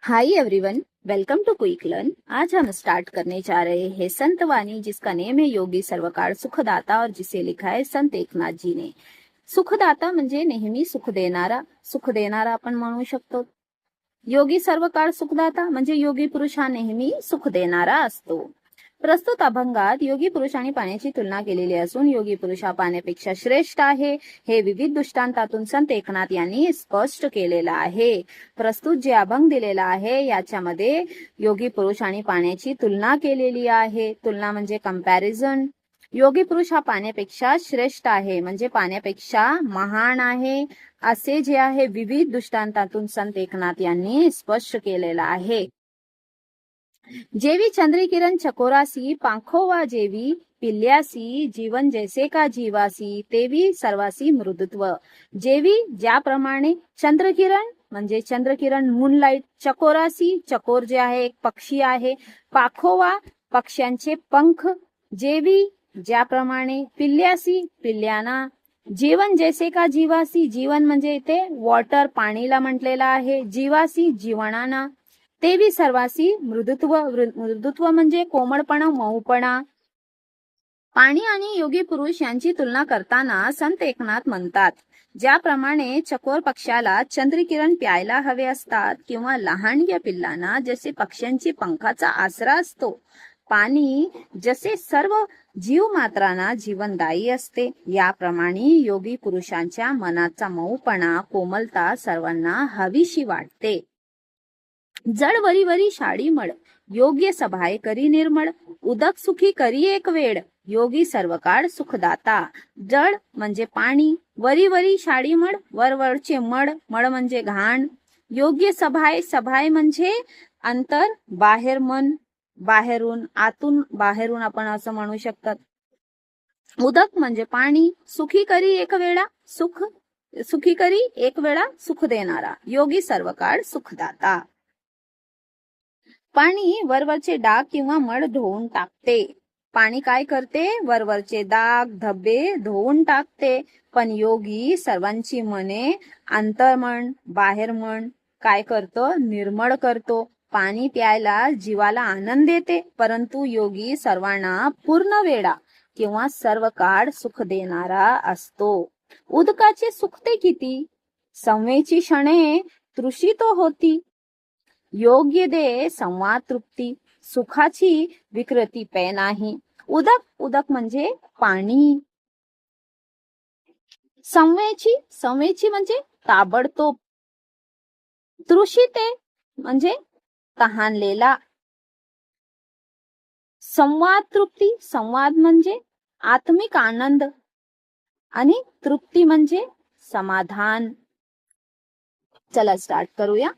High everyone, welcome to quick learn. आज हम start करने जा रहे हैं संत वाणी, जिसका नेम है योगी सर्वकाळ सुखदाता और जिसे लिखा है संत एकनाथ जी ने। सुखदाता म्हणजे नेहमी सुख देणारा आपण म्हणू शकतो। योगी सर्वकाळ सुखदाता म्हणजे योगी पुरुष हा नेहमी सुख देणारा असतो। प्रस्तुत अभंगात योगी पुरुष आणि पाण्याची तुलना केलेली असून योगी पुरुष हा पाण्यापेक्षा श्रेष्ठ आहे हे विविध दृष्टांतातून संत एकनाथ यांनी स्पष्ट केलेलं आहे। प्रस्तुत जे अभंग दिलेला आहे याच्यामध्ये योगी पुरुष आणि पाण्याची तुलना केलेली आहे। तुलना म्हणजे कंपॅरिझन। योगी पुरुष हा पाण्यापेक्षा श्रेष्ठ आहे म्हणजे पाण्यापेक्षा महान आहे असे जे आहे विविध दृष्टांतातून संत एकनाथ यांनी स्पष्ट केलेलं आहे। जेवी चंद्री किरण चकोरासी पाखोवा जेवी पिल्यासी जीवन जैसे का जीवासी तेवी सर्वासी मृदुत्व। जेवी ज्याप्रमाणे चंद्रकिरण म्हणजे चंद्रकिरण मूनलाइट, चकोरासी चकोर जे आहे एक पक्षी आहे, पाखोवा पक्ष्यांचे पंख, जेवी ज्याप्रमाणे, पिल्यासी पिल्ल्याना, जीवन जैसे का जीवासी जीवन म्हणजे इथे वॉटर पाणीला म्हटलेला आहे, जीवासी जीवनाना, तेवी सर्वासी मृदुत्व म्हणजे कोमळपणा मऊपणा। पाणी आणि योगी पुरुष यांची तुलना करताना संत एकनाथ म्हणतात, ज्याप्रमाणे चकोर पक्षाला चंद्रकिरण प्यायला हवे असतात किंवा लहानग्या पिल्लांना जसे पक्ष्यांची पंखाचा आसरा असतो, पाणी जसे सर्व जीवमात्रांना जीवनदायी असते, याप्रमाणे योगी पुरुषांच्या मनाचा मऊपणा कोमलता सर्वांना हवीशी वाटते। जड वरी वरी शाडी मळ, योग्य सभाय करी निर्मळ, उदक सुखी करी एक वेळ, योगी सर्वकाळ सुखदाता। जड म्हणजे पाणी, वरी वरी शाडी मळ, वरवरचे मळ, मळ म्हणजे घाण, योग्य सभाय, सभाय म्हणजे अंतर, बाहेर मन, बाहेरून आतून, बाहेरून आपण असं म्हणू शकतात। उदक म्हणजे पाणी, सुखी करी एक वेळा सुखी करी एक वेळा सुख देणारा, योगी सर्वकाळ सुखदाता। पाणी वरवरचे डाग किंवा मड धुवून टाकते। पाणी काय करते? वरवरचे डाग धब्बे धुवून टाकते। पण योगी सर्वांची मने, अंतर्मन बाहेरमन काय करतो? निर्मळ करतो। पाणी प्यायला जीवाला आनंद देते, परंतु योगी सर्वांना पूर्ण वेळा किंवा सर्व काळ सुख देणारा असतो। उदकाचे सुखते किती, संवेची क्षणे तृषित होती, योग्य दे संवाद तृप्ती, सुखाची विकृती पै नाही। उदक म्हणजे पाणी। संवेची म्हणजे ताबडतोब, तृषिते म्हणजे तहानलेला, संवाद तृप्ती, संवाद म्हणजे आत्मिक आनंद आणि तृप्ती म्हणजे समाधान। चला स्टार्ट करूया।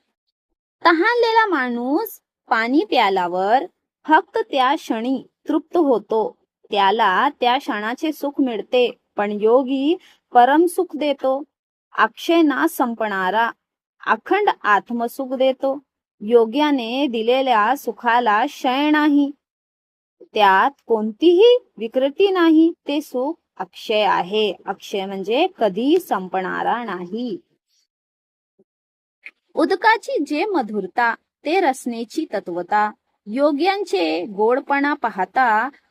तहानलेला माणूस पाणी प्यायल्यावर फक्त त्या क्षणी तृप्त होतो, त्याला त्या क्षणाचे सुख मिळते, पण योगी परम सुख देतो, अक्षय ना संपणारा अखंड आत्मसुख देतो। योग्याने दिलेल्या सुखाला क्षय नाही, त्यात कोणतीही विकृती नाही, ते सुख अक्षय आहे। अक्षय म्हणजे कधी संपणारा नाही। उदकाची जे मधुरता ते रसनेची तत्वता, योग्यांचे गोडपणा पाहता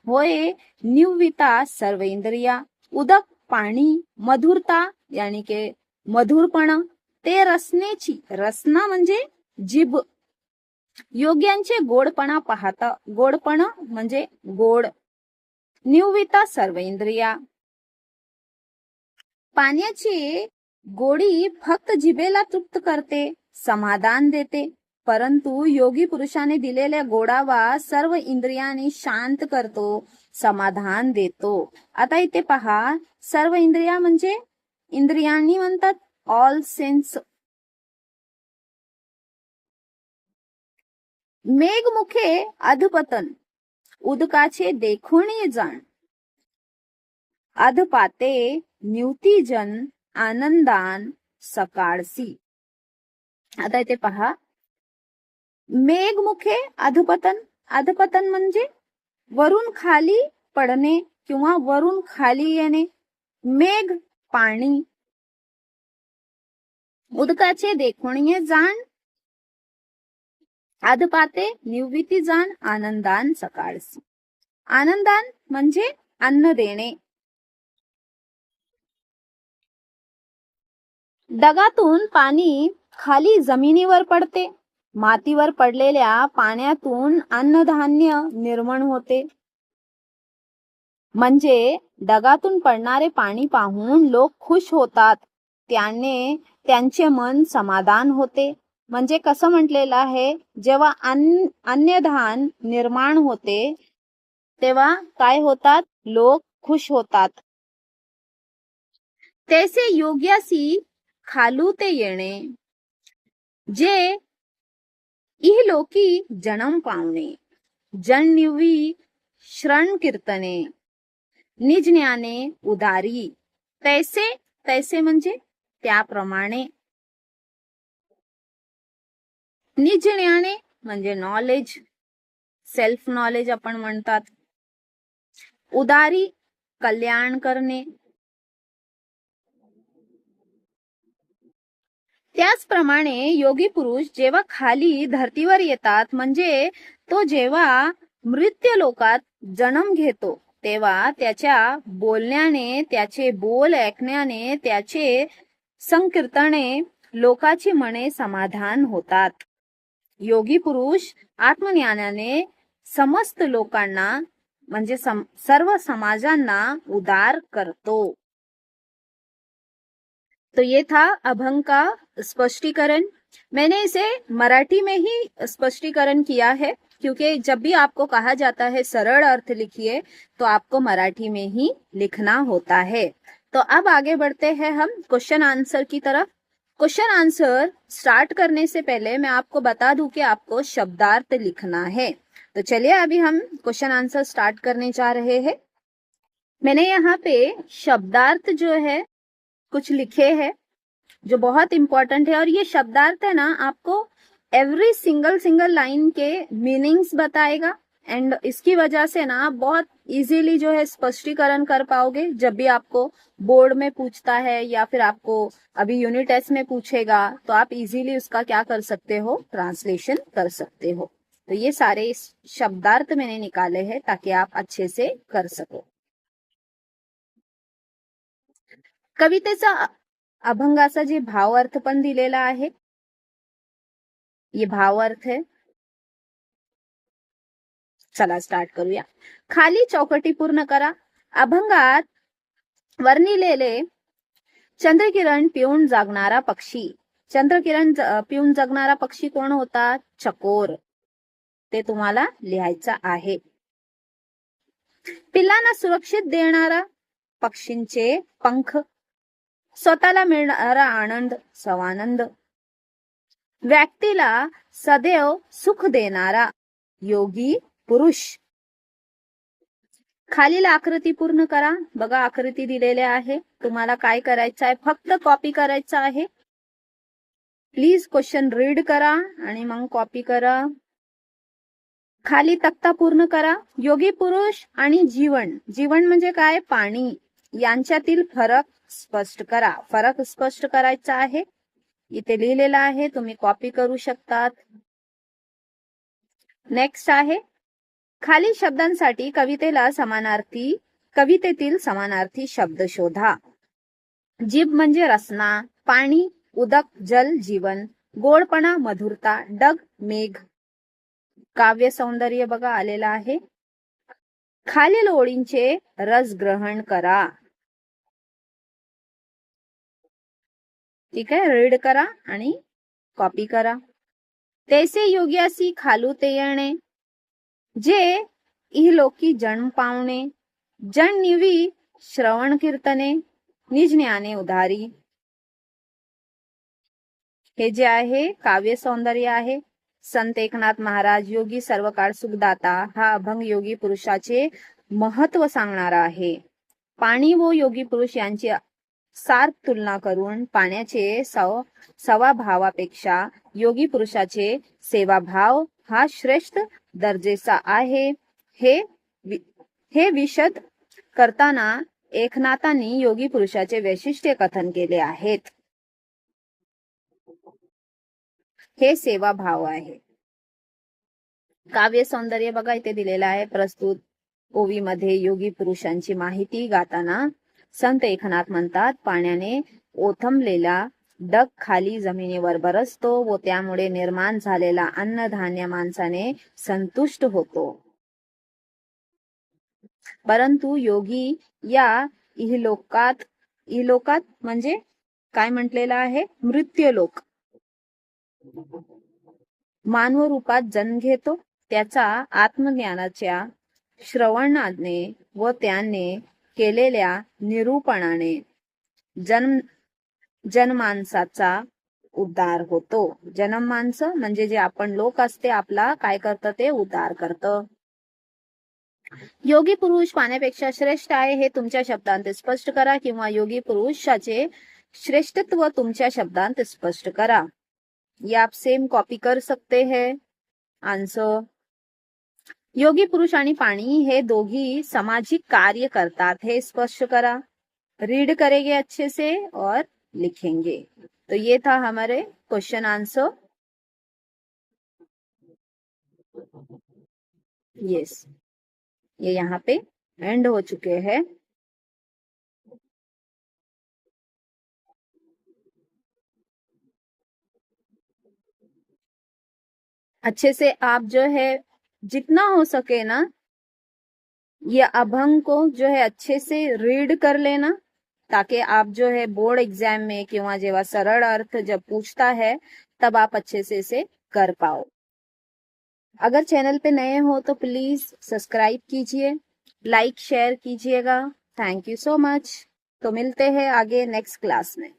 होय निव्विता सर्व इंद्रिया। उदक पाणी, मधुरता यानी के मधुरपणा, ते रसनेची, रसना म्हणजे जिभ, योग्यांचे गोडपणा पाहता, गोडपणा म्हणजे गोड, निव्विता सर्व इंद्रिया। पाण्याची गोडी फक्त जिभेला तृप्त करते, समाधान देते, परंतु योगी पुरुषाने दिलेल्या गोडावा सर्व इंद्रियांनी शांत करतो, समाधान देतो। आता इथे पहा, सर्व इंद्रिया म्हणजे इंद्रियांनी म्हणतात ऑल सेन्स। मेघमुखे अधपतन, उदकाचे देखून जाण, अधपाते निवतीजन आनंदान सकाळसी। आता इथे पहा, मेघमुखे अधपतन, अधपतन म्हणजे वरून खाली पडणे किंवा वरून खाली येणे, मेघ पाणी, उदकाचे देखुणीये जाण, आदपाते निवृत्ती जाण आनंदान सकाळसी. आनंदान म्हणजे अन्न देणे. ढगातून पाणी खाली जमिनीवर पडते. मातीवर पडलेल्या पाण्यातून अन्नधान्य निर्माण होते. म्हणजे ढगातून पडणारे पाणी पाहून लोक खुश होतात. त्याने त्यांचे मन समाधान होते. म्हणजे कसं म्हटलेलं आहे, जेव्हा अन्नधान निर्माण होते तेव्हा काय होतात, लोक खुश होतात. तैसे योग्यासी खालू ते येणे, जे इहलोकी जन्म पावणे. जणनिवी श्रण कीर्तने, निज ज्ञाने उदारी. तैसे, तैसे म्हणजे त्याप्रमाणे. निज ज्ञाने म्हणजे नॉलेज, सेल्फ नॉलेज आपण म्हणतात. उदारी कल्याण करणे. त्याचप्रमाणे योगी पुरुष जेव्हा खाली धर्तीवर येतात, म्हणजे तो जेव्हा मृत्यू लोकात जन्म घेतो तेव्हा त्याच्या बोलण्याने, त्याचे बोल ऐकण्याने, त्याचे संकीर्तने लोकाची मने समाधान होतात. योगी पुरुष आत्मज्ञानाने समस्त लोकांना म्हणजे सर्व समाजांना उदार करतो. तो ये था अभंग का स्पष्टीकरण. मैंने इसे मराठी में ही स्पष्टीकरण किया है, क्योंकि जब भी आपको कहा जाता है सरल अर्थ लिखिए, तो आपको मराठी में ही लिखना होता है. तो अब आगे बढ़ते हैं हम क्वेश्चन आंसर की तरफ. क्वेश्चन आंसर स्टार्ट करने से पहले मैं आपको बता दूं कि आपको शब्दार्थ लिखना है. तो चलिए अभी हम क्वेश्चन आंसर स्टार्ट करने जा रहे हैं. मैंने यहाँ पे शब्दार्थ जो है कुछ लिखे हैं जो बहुत इंपॉर्टेंट है, और ये शब्दार्थ है ना आपको एवरी सिंगल लाइन के मीनिंग्स बताएगा. एंड इसकी वजह से ना आप बहुत इजीली जो है स्पष्टीकरण कर पाओगे. जब भी आपको बोर्ड में पूछता है या फिर आपको अभी यूनिट टेस्ट में पूछेगा, तो आप इजीली उसका क्या कर सकते हो, ट्रांसलेशन कर सकते हो. तो ये सारे शब्दार्थ मैंने निकाले हैं ताकि आप अच्छे से कर सको. कवितेचा अभंगाचा जे भावार्थ पण दिलेला आहे, ये भावार्थ है. चला स्टार्ट करूया. खाली चौकटी पूर्ण करा. अभंगात वर्णिलेले चंद्रकिरण पिऊन जागणारा पक्षी. चंद्रकिरण पिऊन जगणारा पक्षी कोण होता? चकोर. ते तुम्हाला लिहायचं आहे. पिल्लांना सुरक्षित देणारा पक्षींचे पंख. स्वतःला मिळणारा आनंद स्वानंद. व्यक्तीला सदैव सुख देणारा योगी पुरुष. खालील आकृती पूर्ण करा. बघा आकृती दिलेल्या आहे. तुम्हाला काय करायचं आहे, फक्त कॉपी करायचं आहे. प्लीज क्वेश्चन रीड करा आणि मग कॉपी करा. खाली तक्ता पूर्ण करा. योगी पुरुष आणि जीवन. जीवन म्हणजे काय? पाणी. यांच्यातील फरक स्पष्ट करा. फरक स्पष्ट करायचा आहे. इथे लिहिलेला आहे, तुम्ही कॉपी करू शकतात. नेक्स्ट आहे खाली शब्दांसाठी कवितेतील समानार्थी शब्द शोधा. जीभ म्हणजे रसना, पाणी, उदक, जल, जीवन, गोडपणा, मधुरता, डग, मेघ. काव्य सौंदर्य बघा आलेला आहे. खालील ओळींचे रस ग्रहण करा. ठीक आहे, रीड करा आणि कॉपी करा. तैसे योग्यासी खालू ते येणे, जे इहलोकी जन्म पावणे. जण निवी श्रवण कीर्तने, निज ज्ञाने उधारी. हे जे आहे काव्य सौंदर्य आहे. संत एकनाथ महाराज योगी सर्व काळ सुखदाता हा अभंग योगी पुरुषाचे महत्व सांगणारा आहे. पाणी व योगी पुरुष यांची सार्थ तुलना करून पाण्याचे सवा भावापेक्षा योगी पुरुषाचे सेवाभाव हा श्रेष्ठ दर्जेचा आहे. हे विशद करताना एकनाथांनी योगी पुरुषाचे वैशिष्ट्य कथन केले आहेत. हे सेवाभाव आहे. काव्य सौंदर्य बघा इथे दिलेलं आहे. प्रस्तुत ओवीमध्ये योगी पुरुषांची माहिती गाताना संत एकनाथ म्हणतात, पाण्याने ओथंबलेला डग खाली जमिनीवर बरसतो व त्यामुळे निर्माण झालेला अन्नधान्य माणसाने संतुष्ट होतो. परंतु योगी या इहलोकात म्हणजे काय म्हटलेलं आहे? मृत्यूलोक मानव रूपात जन्म घेतो. त्याचा आत्मज्ञानाच्या श्रवणाने व त्याने केलेल्या निरूपणाने जनमानसाचा उद्धार होतो. जनमानस म्हणजे जे आपण लोक असते, आपला काय करतं ते उद्धार करतं. योगी पुरुष पाण्यापेक्षा श्रेष्ठ आहे हे तुमच्या शब्दांत स्पष्ट करा, किंवा योगी पुरुषाचे श्रेष्ठत्व तुमच्या शब्दांत स्पष्ट करा. ये आप सेम कॉपी कर सकते हैं. आंसर, योगी पुरुष आणि पाणी हे दोघी सामाजिक कार्य करतात हे स्पष्ट करा. रीड करेंगे अच्छे से और लिखेंगे. तो ये था हमारे क्वेश्चन आंसर. यस, ये यहाँ पे एंड हो चुके हैं. अच्छे से आप जो है जितना हो सके ना, ये अभंग को जो है अच्छे से रीड कर लेना, ताकि आप जो है बोर्ड एग्जाम में किंवा जेव्हा सरळ अर्थ जब पूछता है तब आप अच्छे से इसे कर पाओ. अगर चैनल पे नए हो तो प्लीज सब्सक्राइब कीजिए, लाइक शेयर कीजिएगा. Thank you so much. तो मिलते हैं आगे नेक्स्ट क्लास में.